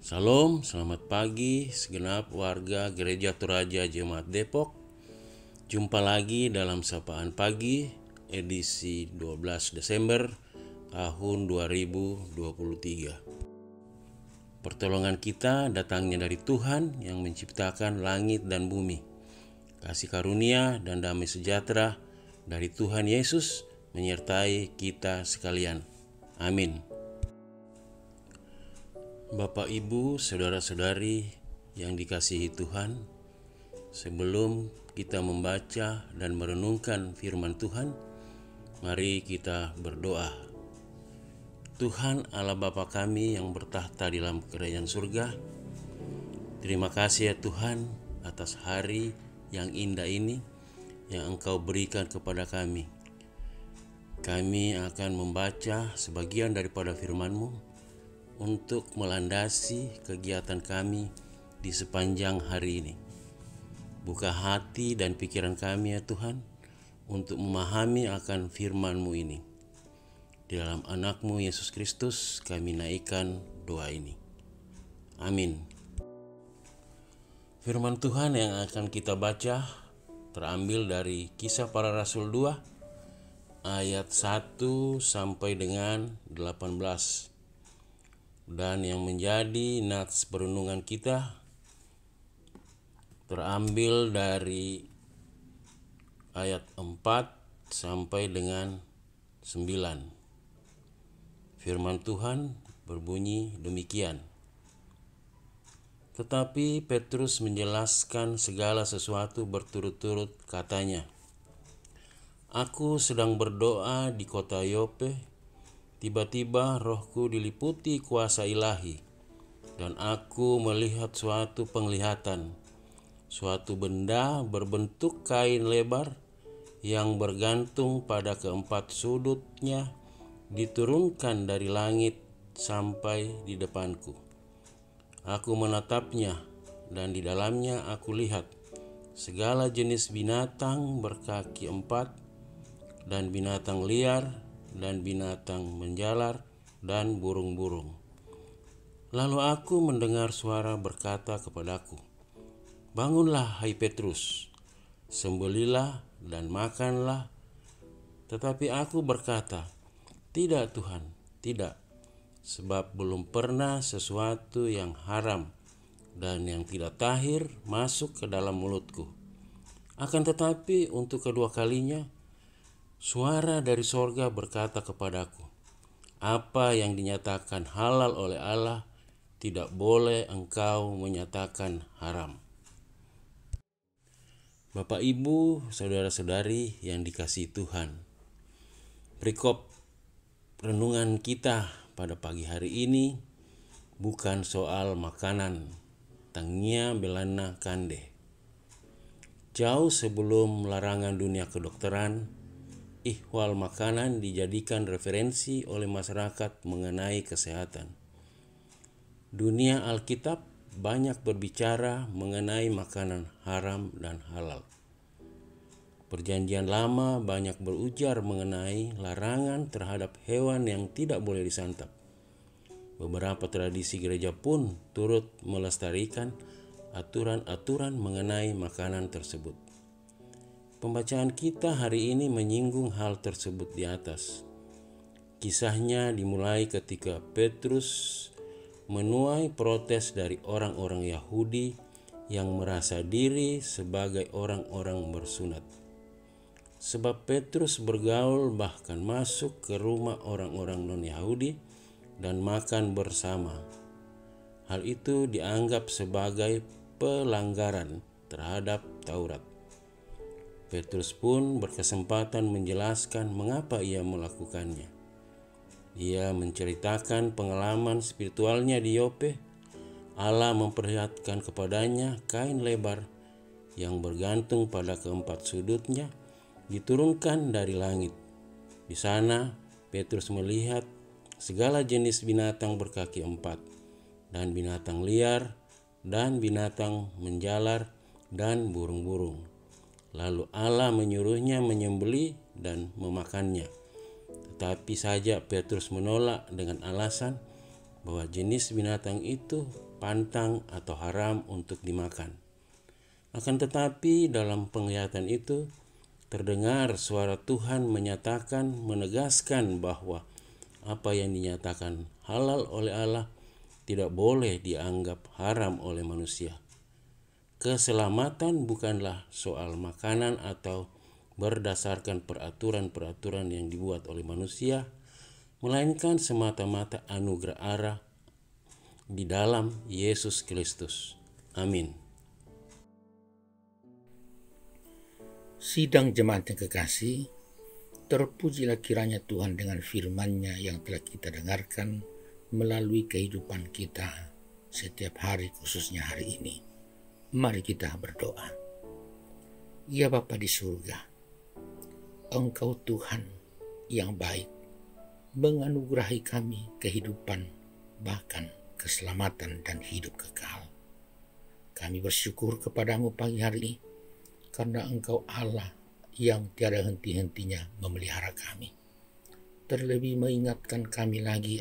Salam, selamat pagi segenap warga Gereja Toraja Jemaat Depok. Jumpa lagi dalam Sapaan Pagi edisi 12 Desember tahun 2023. Pertolongan kita datangnya dari Tuhan yang menciptakan langit dan bumi. Kasih karunia dan damai sejahtera dari Tuhan Yesus menyertai kita sekalian. Amin. Bapak, Ibu, saudara-saudari yang dikasihi Tuhan, sebelum kita membaca dan merenungkan firman Tuhan, mari kita berdoa. Tuhan Allah Bapa kami yang bertahta di dalam kerajaan surga, terima kasih ya Tuhan atas hari yang indah ini yang Engkau berikan kepada kami. Kami akan membaca sebagian daripada firman-Mu untuk melandasi kegiatan kami di sepanjang hari ini. Buka hati dan pikiran kami ya Tuhan untuk memahami akan firman-Mu ini. Di dalam anak-Mu Yesus Kristus kami naikkan doa ini. Amin. Firman Tuhan yang akan kita baca terambil dari Kisah Para Rasul 2 ayat 1 sampai dengan 18. Dan yang menjadi nats perenungan kita terambil dari ayat 4 sampai dengan 9. Firman Tuhan berbunyi demikian. Tetapi Petrus menjelaskan segala sesuatu berturut-turut katanya, "Aku sedang berdoa di kota Yope. Tiba-tiba rohku diliputi kuasa ilahi, dan aku melihat suatu penglihatan, suatu benda berbentuk kain lebar yang bergantung pada keempat sudutnya diturunkan dari langit sampai di depanku. Aku menatapnya, dan di dalamnya aku lihat segala jenis binatang berkaki empat, dan binatang liar, dan binatang menjalar, dan burung-burung. Lalu aku mendengar suara berkata kepadaku, 'Bangunlah, hai Petrus, sembelihlah dan makanlah.' Tetapi aku berkata, 'Tidak Tuhan, tidak, sebab belum pernah sesuatu yang haram dan yang tidak tahir masuk ke dalam mulutku.' Akan tetapi untuk kedua kalinya, suara dari sorga berkata kepadaku, 'Apa yang dinyatakan halal oleh Allah, tidak boleh engkau menyatakan haram.'" Bapak, Ibu, saudara-saudari yang dikasihi Tuhan, perikop renungan kita pada pagi hari ini bukan soal makanan, tangia belana kande. Jauh sebelum larangan dunia kedokteran, ihwal makanan dijadikan referensi oleh masyarakat mengenai kesehatan. Dunia Alkitab banyak berbicara mengenai makanan haram dan halal. Perjanjian Lama banyak berujar mengenai larangan terhadap hewan yang tidak boleh disantap. Beberapa tradisi gereja pun turut melestarikan aturan-aturan mengenai makanan tersebut. Pembacaan kita hari ini menyinggung hal tersebut di atas. Kisahnya dimulai ketika Petrus menuai protes dari orang-orang Yahudi yang merasa diri sebagai orang-orang bersunat. Sebab Petrus bergaul bahkan masuk ke rumah orang-orang non-Yahudi dan makan bersama. Hal itu dianggap sebagai pelanggaran terhadap Taurat. Petrus pun berkesempatan menjelaskan mengapa ia melakukannya. Ia menceritakan pengalaman spiritualnya di Yope. Allah memperlihatkan kepadanya kain lebar yang bergantung pada keempat sudutnya diturunkan dari langit. Di sana Petrus melihat segala jenis binatang berkaki empat, dan binatang liar, dan binatang menjalar, dan burung-burung. Lalu Allah menyuruhnya menyembelih dan memakannya. Tetapi saja Petrus menolak dengan alasan bahwa jenis binatang itu pantang atau haram untuk dimakan. Akan tetapi dalam penglihatan itu terdengar suara Tuhan menegaskan bahwa apa yang dinyatakan halal oleh Allah tidak boleh dianggap haram oleh manusia. Keselamatan bukanlah soal makanan atau berdasarkan peraturan-peraturan yang dibuat oleh manusia, melainkan semata-mata anugerah Allah di dalam Yesus Kristus. Amin. Sidang jemaat yang kekasih, terpujilah kiranya Tuhan dengan firman-Nya yang telah kita dengarkan melalui kehidupan kita setiap hari, khususnya hari ini. Mari kita berdoa. Ya Bapa di surga, Engkau Tuhan yang baik, menganugerahi kami kehidupan, bahkan keselamatan dan hidup kekal. Kami bersyukur kepadamu pagi hari ini, karena Engkau Allah yang tiada henti-hentinya memelihara kami. Terlebih mengingatkan kami lagi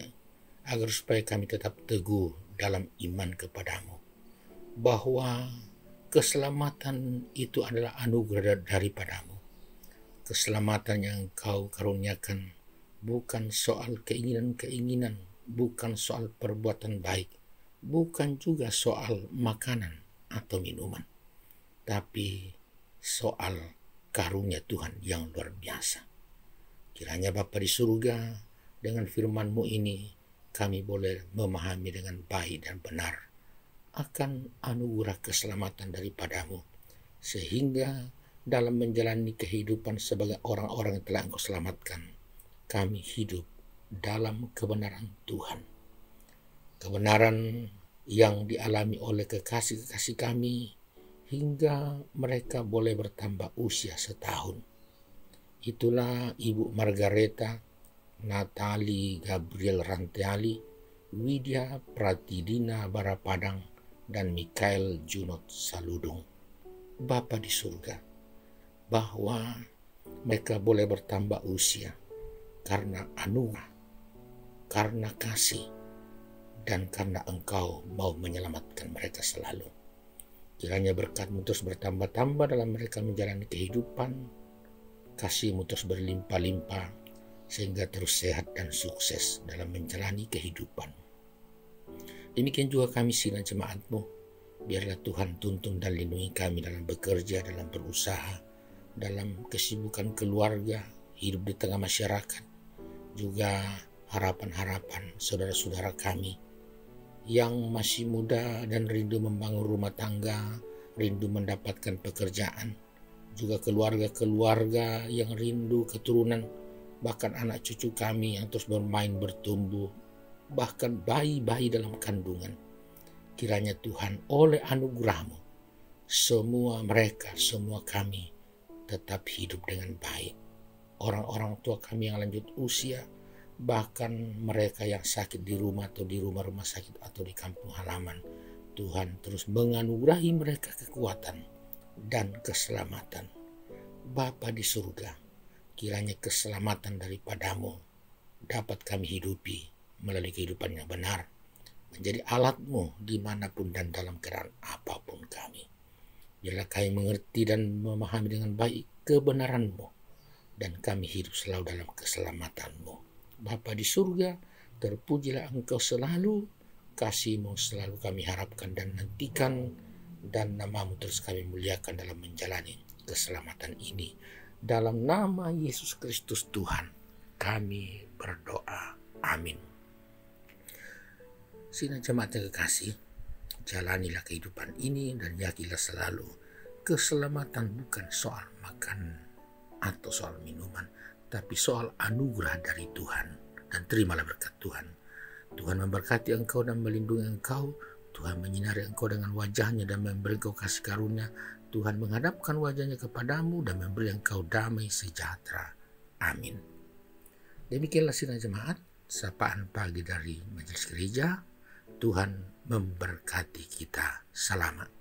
agar supaya kami tetap teguh dalam iman kepadamu, bahwa keselamatan itu adalah anugerah daripadamu. Keselamatan yang Engkau karuniakan bukan soal keinginan-keinginan, bukan soal perbuatan baik, bukan juga soal makanan atau minuman, tapi soal karunia Tuhan yang luar biasa. Kiranya Bapa di surga, dengan firman-Mu ini kami boleh memahami dengan baik dan benar akan anugerah keselamatan daripadamu, sehingga dalam menjalani kehidupan sebagai orang-orang yang telah Engkau selamatkan, kami hidup dalam kebenaran Tuhan. Kebenaran yang dialami oleh kekasih-kekasih kami hingga mereka boleh bertambah usia setahun. Itulah Ibu Margareta, Natali Gabriel Ranteali, Widya Pratidina Barapadang, dan Mikael Junot Saludung. Bapa di surga, bahwa mereka boleh bertambah usia karena anugerah, karena kasih, dan karena Engkau mau menyelamatkan mereka selalu. Kiranya berkat-Mu terus bertambah-tambah dalam mereka menjalani kehidupan, kasih-Mu terus berlimpah-limpah, sehingga terus sehat dan sukses dalam menjalani kehidupan. Demikian juga kami sidang jemaat-Mu, biarlah Tuhan tuntun dan lindungi kami dalam bekerja, dalam berusaha, dalam kesibukan keluarga, hidup di tengah masyarakat, juga harapan-harapan saudara-saudara kami yang masih muda dan rindu membangun rumah tangga, rindu mendapatkan pekerjaan, juga keluarga-keluarga yang rindu keturunan, bahkan anak cucu kami yang terus bermain bertumbuh, bahkan bayi-bayi dalam kandungan. Kiranya Tuhan oleh anugerah-Mu, semua mereka, semua kami tetap hidup dengan baik. Orang-orang tua kami yang lanjut usia, bahkan mereka yang sakit di rumah atau di rumah-rumah sakit atau di kampung halaman, Tuhan terus menganugerahi mereka kekuatan dan keselamatan. Bapa di surga, kiranya keselamatan daripadamu dapat kami hidupi melalui kehidupan yang benar, menjadi alat-Mu dimanapun dan dalam keadaan apapun kami. Biarlah kami mengerti dan memahami dengan baik kebenaran-Mu, dan kami hidup selalu dalam keselamatan-Mu. Bapa di surga, terpujilah Engkau selalu, kasih-Mu selalu kami harapkan dan nantikan, dan nama-Mu terus kami muliakan dalam menjalani keselamatan ini. Dalam nama Yesus Kristus Tuhan, kami berdoa. Amin. Sidang jemaat yang kekasih, jalanilah kehidupan ini dan yakinlah selalu keselamatan bukan soal makan atau soal minuman, tapi soal anugerah dari Tuhan. Dan terimalah berkat Tuhan. Tuhan memberkati engkau dan melindungi engkau. Tuhan menyinari engkau dengan wajah-Nya dan memberi engkau kasih karunia. Tuhan menghadapkan wajah-Nya kepadamu dan memberi engkau damai sejahtera. Amin. Demikianlah sidang jemaat, sapaan pagi dari Majelis Gereja. Tuhan memberkati kita. Selamat.